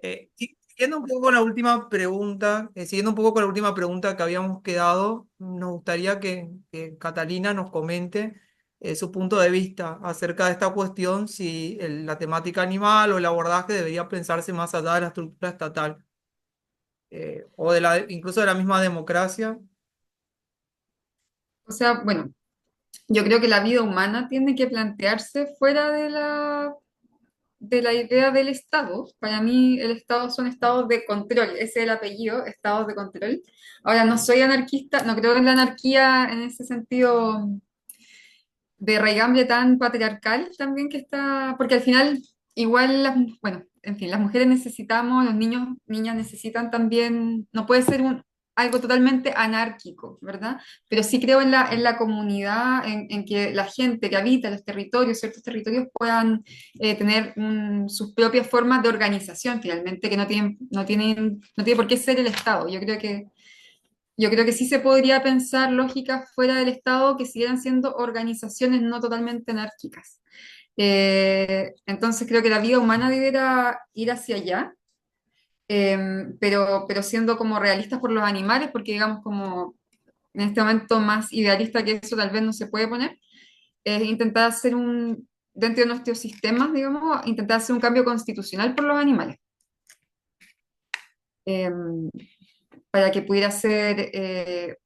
Siguiendo un poco con la última pregunta, siguiendo un poco con la última pregunta que habíamos quedado, nos gustaría que Catalina nos comente su punto de vista acerca de esta cuestión, si la temática animal o el abordaje debería pensarse más allá de la estructura estatal, o de incluso de la misma democracia. O sea, bueno, yo creo que la vida humana tiene que plantearse fuera de la idea del Estado. Para mí, el Estado son estados de control, ese es el apellido, estados de control. Ahora, no soy anarquista, no creo en la anarquía en ese sentido de raigambre tan patriarcal también que está, porque al final, igual, bueno, en fin, las mujeres necesitamos, los niños, niñas necesitan también, no puede ser algo totalmente anárquico, ¿verdad? Pero sí creo en la comunidad, en que la gente que habita los territorios, ciertos territorios, puedan tener sus propias formas de organización, finalmente, que no tiene por qué ser el Estado. Yo creo que sí se podría pensar lógicas fuera del Estado que siguieran siendo organizaciones no totalmente anárquicas. Entonces creo que la vida humana debería ir hacia allá, pero siendo como realistas por los animales, porque digamos como en este momento más idealista que eso tal vez no se puede poner, es intentar hacer dentro de nuestros sistemas, digamos, intentar hacer un cambio constitucional por los animales. Eh, para que pudiera ser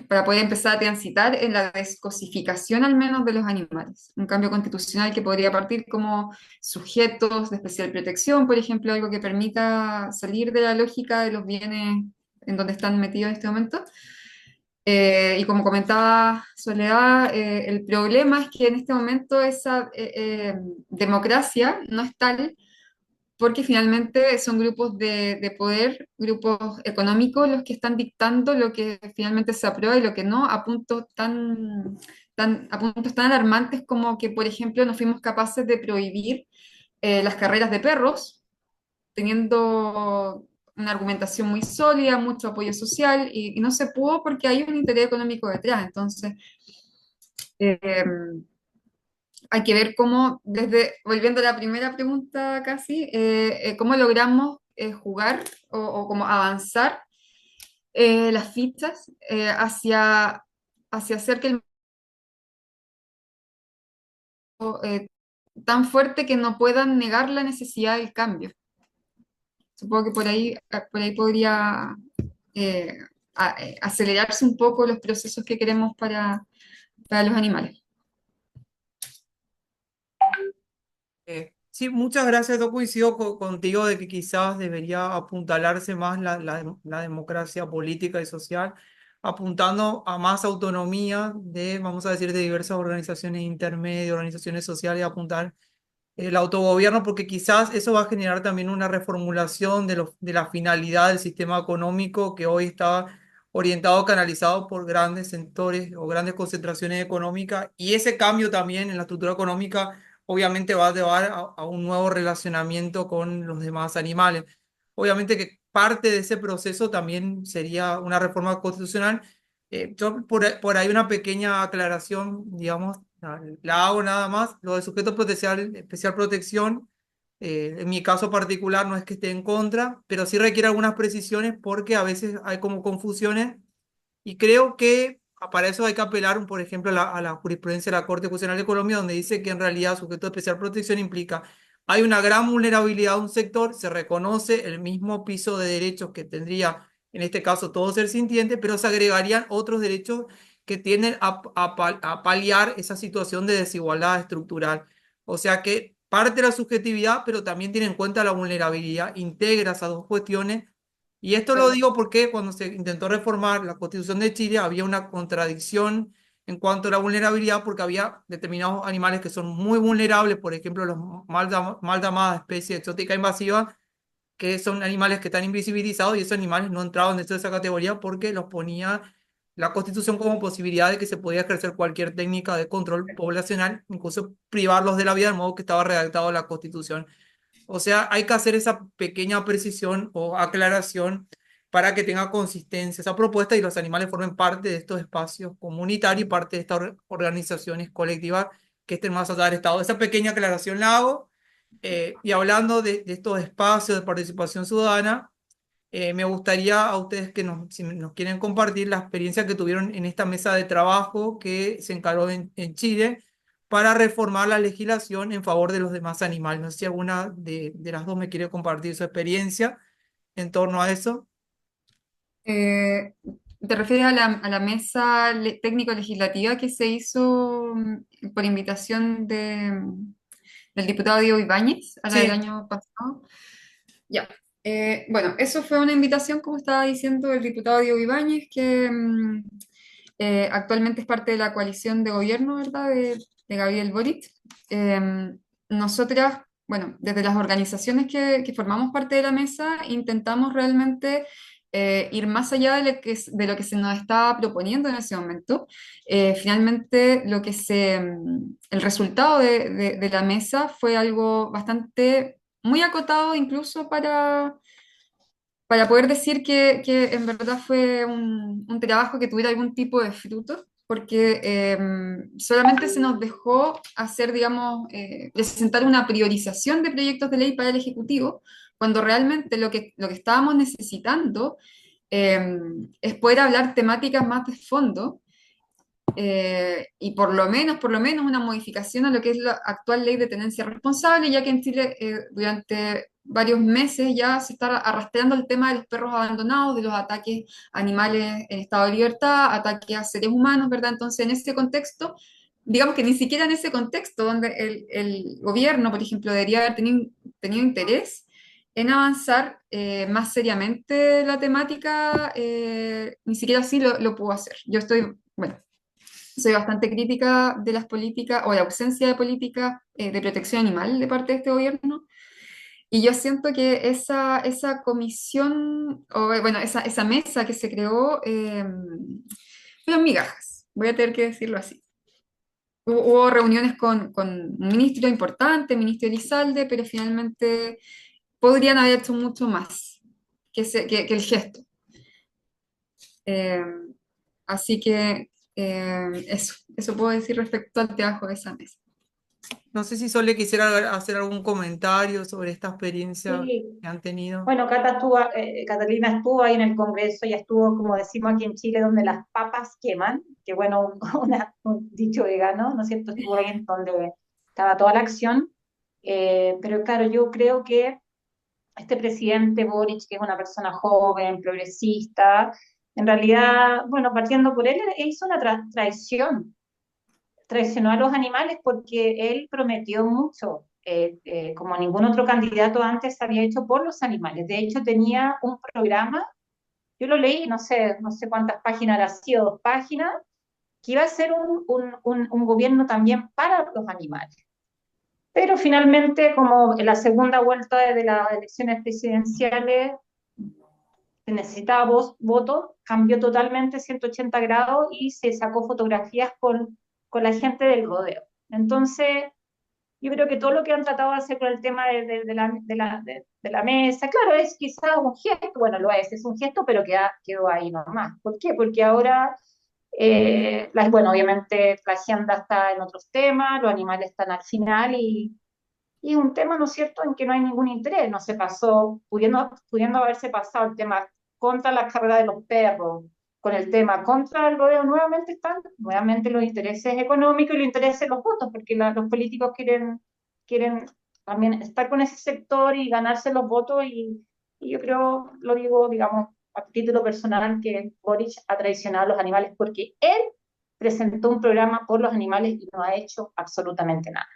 para poder empezar a transitar en la descosificación al menos de los animales. Un cambio constitucional que podría partir como sujetos de especial protección, por ejemplo, algo que permita salir de la lógica de los bienes en donde están metidos en este momento. Y como comentaba Soledad, el problema es que en este momento esa democracia no es tal porque finalmente son grupos de poder, grupos económicos los que están dictando lo que finalmente se aprueba y lo que no, a puntos tan alarmantes como que, por ejemplo, no fuimos capaces de prohibir las carreras de perros, teniendo una argumentación muy sólida, mucho apoyo social, y no se pudo porque hay un interés económico detrás. Entonces, eh, hay que ver cómo, volviendo a la primera pregunta casi, cómo logramos jugar o cómo avanzar las fichas hacia hacer que el eh, tan fuerte que no puedan negar la necesidad del cambio. Supongo que por ahí podría eh, acelerarse un poco los procesos que queremos para los animales. Sí, muchas gracias. Yo coincido contigo de que quizás debería apuntalarse más la democracia política y social, apuntando a más autonomía de, vamos a decir, de diversas organizaciones intermedias, organizaciones sociales, apuntar el autogobierno, porque quizás eso va a generar también una reformulación de la finalidad del sistema económico que hoy está orientado, canalizado por grandes sectores o grandes concentraciones económicas, y ese cambio también en la estructura económica obviamente va a llevar a un nuevo relacionamiento con los demás animales. Obviamente que parte de ese proceso también sería una reforma constitucional. Yo por ahí una pequeña aclaración, digamos, la hago nada más. Lo de sujeto especial, especial protección, en mi caso particular no es que esté en contra, pero sí requiere algunas precisiones porque a veces hay como confusiones y creo que para eso hay que apelar, por ejemplo, a la jurisprudencia de la Corte Constitucional de Colombia, donde dice que en realidad sujeto de especial protección implica hay una gran vulnerabilidad de un sector, se reconoce el mismo piso de derechos que tendría, en este caso, todo ser sintiente, pero se agregarían otros derechos que tienden a paliar esa situación de desigualdad estructural. O sea que parte de la subjetividad, pero también tiene en cuenta la vulnerabilidad, integra esas dos cuestiones y esto lo Claro. digo porque cuando se intentó reformar la Constitución de Chile había una contradicción en cuanto a la vulnerabilidad porque había determinados animales que son muy vulnerables, por ejemplo, los mal llamadas especies exóticas invasivas, que son animales que están invisibilizados y esos animales no entraban dentro de esa categoría porque los ponía la Constitución como posibilidad de que se podía ejercer cualquier técnica de control poblacional, incluso privarlos de la vida, de modo que estaba redactado la Constitución. O sea, hay que hacer esa pequeña precisión o aclaración para que tenga consistencia esa propuesta y los animales formen parte de estos espacios comunitarios y parte de estas organizaciones colectivas que estén más allá del Estado. Esa pequeña aclaración la hago Y hablando de estos espacios de participación ciudadana, me gustaría a ustedes que si nos quieren compartir la experiencia que tuvieron en esta mesa de trabajo que se encargó en Chile para reformar la legislación en favor de los demás animales. No sé si alguna de las dos me quiere compartir su experiencia en torno a eso. Eh, ¿Te refieres a la mesa técnico-legislativa que se hizo por invitación del diputado Diego Ibáñez, a la del Sí, año pasado? Ya. Bueno, eso fue una invitación, como estaba diciendo el diputado Diego Ibáñez, que actualmente es parte de la coalición de gobierno, ¿verdad?, de Gabriel Boric. Nosotras, bueno, desde las organizaciones que formamos parte de la mesa, intentamos realmente ir más allá de lo que se nos estaba proponiendo en ese momento. Finalmente, el resultado de la mesa fue algo bastante, muy acotado incluso para poder decir que en verdad fue un trabajo que tuviera algún tipo de fruto, porque solamente se nos dejó hacer, digamos, presentar una priorización de proyectos de ley para el Ejecutivo, cuando realmente lo que estábamos necesitando eh, es poder hablar temáticas más de fondo y por lo menos una modificación a lo que es la actual ley de tenencia responsable, ya que en Chile durante varios meses ya se está arrastrando el tema de los perros abandonados, de los ataques a animales en estado de libertad, ataques a seres humanos, ¿verdad? Entonces, en ese contexto, digamos que ni siquiera en ese contexto donde el gobierno, por ejemplo, debería haber tenido interés en avanzar más seriamente la temática, ni siquiera así lo pudo hacer. Yo estoy, bueno, soy bastante crítica de las políticas o la ausencia de políticas de protección animal de parte de este gobierno. Y yo siento que esa comisión, o bueno, esa mesa que se creó, fueron migajas, voy a tener que decirlo así. Hubo reuniones con un ministro importante, ministro Elizalde, pero finalmente podrían haber hecho mucho más que el gesto. Eh, Así que eso puedo decir respecto al trabajo de esa mesa. no sé si Sole quisiera hacer algún comentario sobre esta experiencia Sí, que han tenido. bueno, Catalina estuvo ahí en el Congreso, y estuvo, como decimos aquí en Chile, donde las papas queman, que bueno, un dicho vegano, ¿no es cierto? Estuvo ahí en donde estaba toda la acción. Pero claro, yo creo que este presidente Boric, que es una persona joven, progresista, en realidad, bueno, partiendo por él, hizo una traición, traicionó a los animales porque él prometió mucho, como ningún otro candidato antes había hecho por los animales. De hecho, tenía un programa, yo lo leí, no sé cuántas páginas ha sido, 2 páginas, que iba a ser un gobierno también para los animales. Pero finalmente, como en la segunda vuelta de las elecciones presidenciales se necesitaba votos, cambió totalmente 180 grados y se sacó fotografías con la gente del rodeo. Entonces, yo creo que todo lo que han tratado de hacer con el tema de la mesa, claro, es quizás un gesto, bueno, es un gesto, pero quedó ahí nomás. ¿Por qué? Porque ahora, bueno, obviamente la agenda está en otros temas, los animales están al final, y un tema, ¿no es cierto?, en que no hay ningún interés, no se pasó, pudiendo haberse pasado el tema contra la carrera de los perros, con el tema contra el rodeo, nuevamente están, nuevamente los intereses económicos y los intereses de los votos, porque los políticos quieren también estar con ese sector y ganarse los votos, y yo creo, lo digo, digamos, a título personal, que Boric ha traicionado a los animales porque él presentó un programa por los animales y no ha hecho absolutamente nada.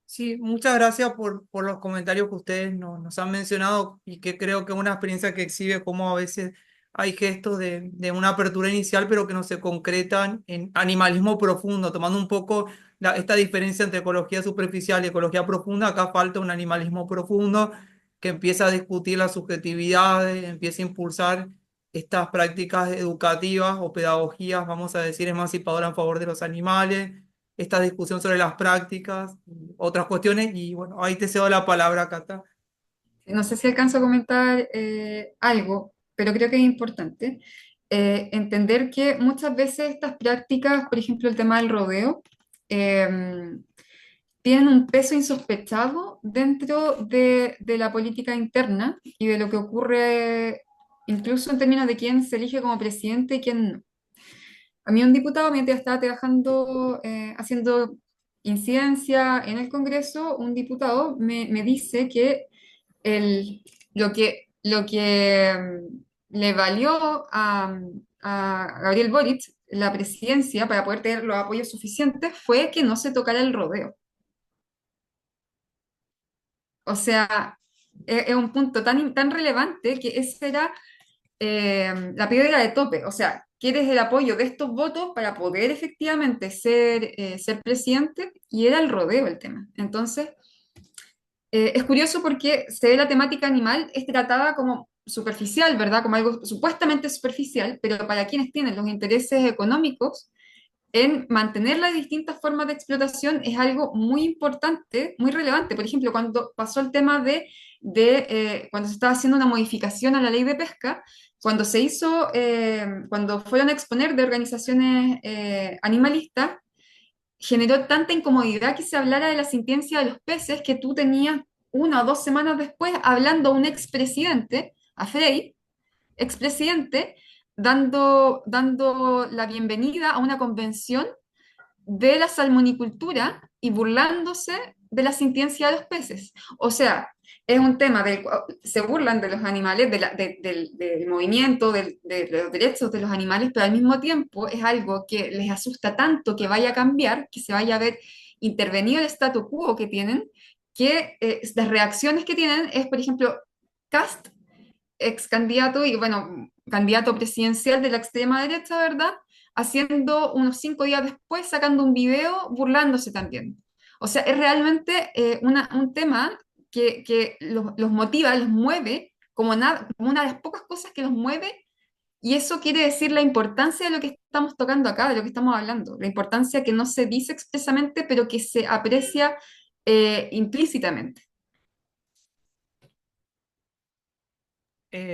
Sí, muchas gracias por los comentarios que ustedes nos han mencionado y que creo que es una experiencia que exhibe cómo a veces hay gestos de una apertura inicial, pero que no se concretan en animalismo profundo, tomando un poco esta diferencia entre ecología superficial y ecología profunda. Acá falta un animalismo profundo que empieza a discutir las subjetividades, empieza a impulsar estas prácticas educativas o pedagogías, vamos a decir, emancipadoras en favor de los animales, esta discusión sobre las prácticas, otras cuestiones, y bueno, ahí te cedo la palabra, Cata. No sé si alcanzo a comentar algo, pero creo que es importante entender que muchas veces estas prácticas, por ejemplo, el tema del rodeo, eh, tienen un peso insospechado dentro de la política interna y de lo que ocurre incluso en términos de quién se elige como presidente y quién no. A mí un diputado, mientras estaba trabajando, haciendo incidencia en el Congreso, un diputado me dice que el, lo que le valió a Gabriel Boric la presidencia para poder tener los apoyos suficientes fue que no se tocara el rodeo. O sea, es un punto tan relevante que ese era la piedra de tope. O sea, quieres el apoyo de estos votos para poder efectivamente ser presidente y era el rodeo el tema. Entonces, es curioso porque se ve la temática animal es tratada como superficial, ¿verdad? Como algo supuestamente superficial, pero para quienes tienen los intereses económicos en mantener las distintas formas de explotación es algo muy importante, muy relevante. Por ejemplo, cuando pasó el tema cuando se estaba haciendo una modificación a la ley de pesca, cuando fueron a exponer de organizaciones animalistas, generó tanta incomodidad que se hablara de la sentencia de los peces que tú tenías 1 o 2 semanas después hablando a un expresidente, a Frei, expresidente, dando la bienvenida a una convención de la salmonicultura y burlándose de la sintiencia de los peces. O sea, es un tema del cual se burlan de los animales, del movimiento, de los derechos de los animales, pero al mismo tiempo es algo que les asusta tanto que vaya a cambiar, que se vaya a ver intervenido el statu quo que tienen, que las reacciones que tienen es, por ejemplo, Cast, ex candidato y bueno, candidato presidencial de la extrema derecha, ¿verdad? Haciendo unos 5 días después, sacando un video burlándose también. O sea, es realmente un tema que los motiva, los mueve como, como una de las pocas cosas que los mueve y eso quiere decir la importancia de lo que estamos tocando acá, de lo que estamos hablando, la importancia que no se dice expresamente, pero que se aprecia implícitamente.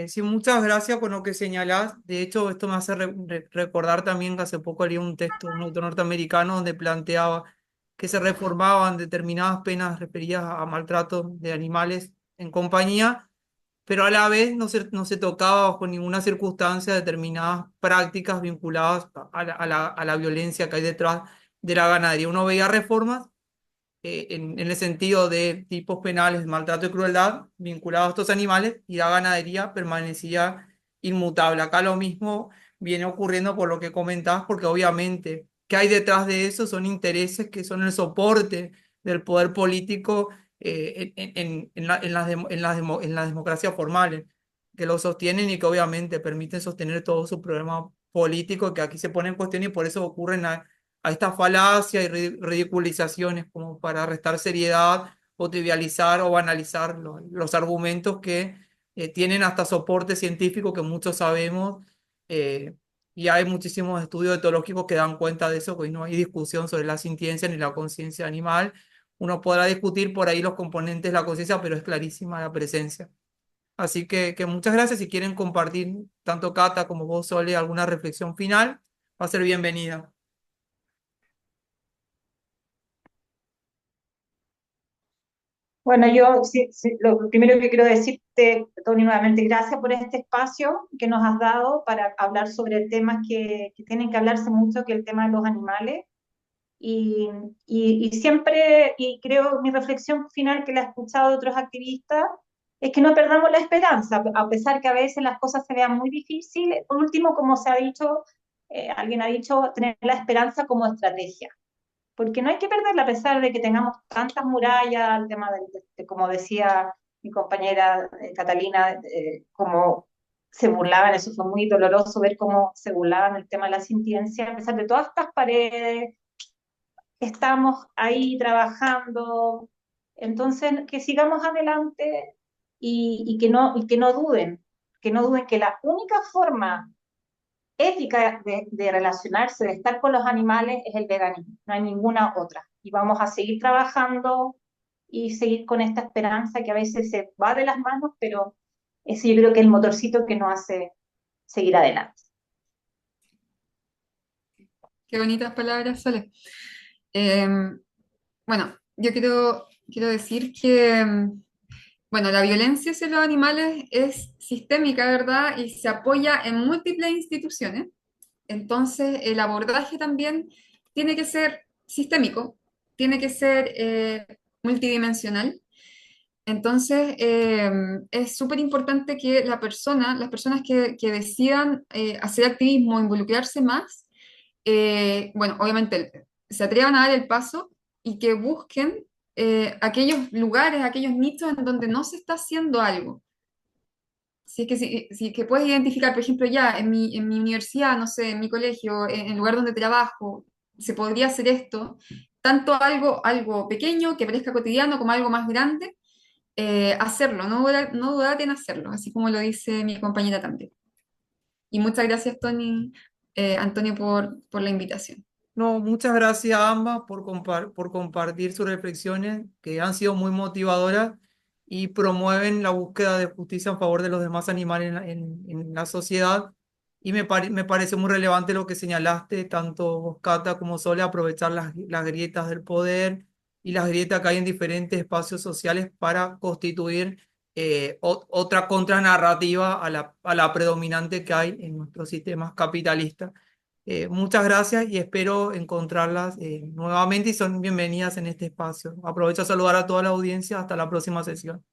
Sí, muchas gracias por lo que señalás. De hecho, esto me hace recordar también que hace poco leí un texto de un autor norteamericano donde planteaba que se reformaban determinadas penas referidas a maltrato de animales en compañía, pero a la vez no se tocaba bajo ninguna circunstancia determinadas prácticas vinculadas a la violencia que hay detrás de la ganadería. Uno veía reformas en el sentido de tipos penales de maltrato y crueldad vinculados a estos animales y la ganadería permanecía inmutable. Acá lo mismo viene ocurriendo por lo que comentás, porque obviamente, ¿qué hay detrás de eso? Son intereses que son el soporte del poder político en las democracias formales, que lo sostienen y que obviamente permiten sostener todo su programa político que aquí se pone en cuestión y por eso ocurren a esta falacia y ridiculizaciones como para restar seriedad o trivializar o banalizar los argumentos que tienen hasta soporte científico que muchos sabemos y hay muchísimos estudios etológicos que dan cuenta de eso, pues no hay discusión sobre la sintiencia ni la conciencia animal. Uno podrá discutir por ahí los componentes de la conciencia, pero es clarísima la presencia. Así que muchas gracias. Si quieren compartir, tanto Cata como vos, Sole, alguna reflexión final, va a ser bienvenida. Bueno, yo sí, sí, lo primero que quiero decirte, Tony, nuevamente, gracias por este espacio que nos has dado para hablar sobre temas que tienen que hablarse mucho, que el tema de los animales. Y, y siempre, y creo mi reflexión final que la he escuchado de otros activistas, es que no perdamos la esperanza, a pesar que a veces las cosas se vean muy difíciles. Por último, como se ha dicho, alguien ha dicho, tener la esperanza como estrategia porque no hay que perderla a pesar de que tengamos tantas murallas, el tema como decía mi compañera Catalina, cómo se burlaban, eso fue muy doloroso ver cómo se burlaban el tema de la sintiencia, a pesar de todas estas paredes, estamos ahí trabajando, entonces que sigamos adelante y que no duden, que no duden que la única forma ética de relacionarse, de estar con los animales, es el veganismo, no hay ninguna otra. Y vamos a seguir trabajando y seguir con esta esperanza que a veces se va de las manos, pero ese yo creo que es el motorcito que nos hace seguir adelante. Qué bonitas palabras, Sole. Eh, bueno, yo quiero decir que, bueno, la violencia hacia los animales es sistémica, ¿verdad? Y se apoya en múltiples instituciones. Entonces, el abordaje también tiene que ser sistémico, tiene que ser multidimensional. Entonces, es súper importante que las personas que decidan hacer activismo, involucrarse más, bueno, obviamente se atrevan a dar el paso y que busquen aquellos lugares, aquellos nichos en donde no se está haciendo algo. Si es que puedes identificar, por ejemplo, ya en mi universidad, no sé, en mi colegio, en el lugar donde trabajo, se podría hacer esto, tanto algo pequeño que parezca cotidiano como algo más grande, hacerlo, no dudar en hacerlo, así como lo dice mi compañera también. Y muchas gracias, Antonio, por la invitación. No, muchas gracias a ambas por, por compartir sus reflexiones que han sido muy motivadoras y promueven la búsqueda de justicia en favor de los demás animales en la sociedad. Y me parece muy relevante lo que señalaste, tanto vos, Cata, como Sole, aprovechar las grietas del poder y las grietas que hay en diferentes espacios sociales para constituir otra contranarrativa a la predominante que hay en nuestros sistemas capitalistas. Muchas gracias y espero encontrarlas nuevamente y son bienvenidas en este espacio. Aprovecho a saludar a toda la audiencia. Hasta la próxima sesión.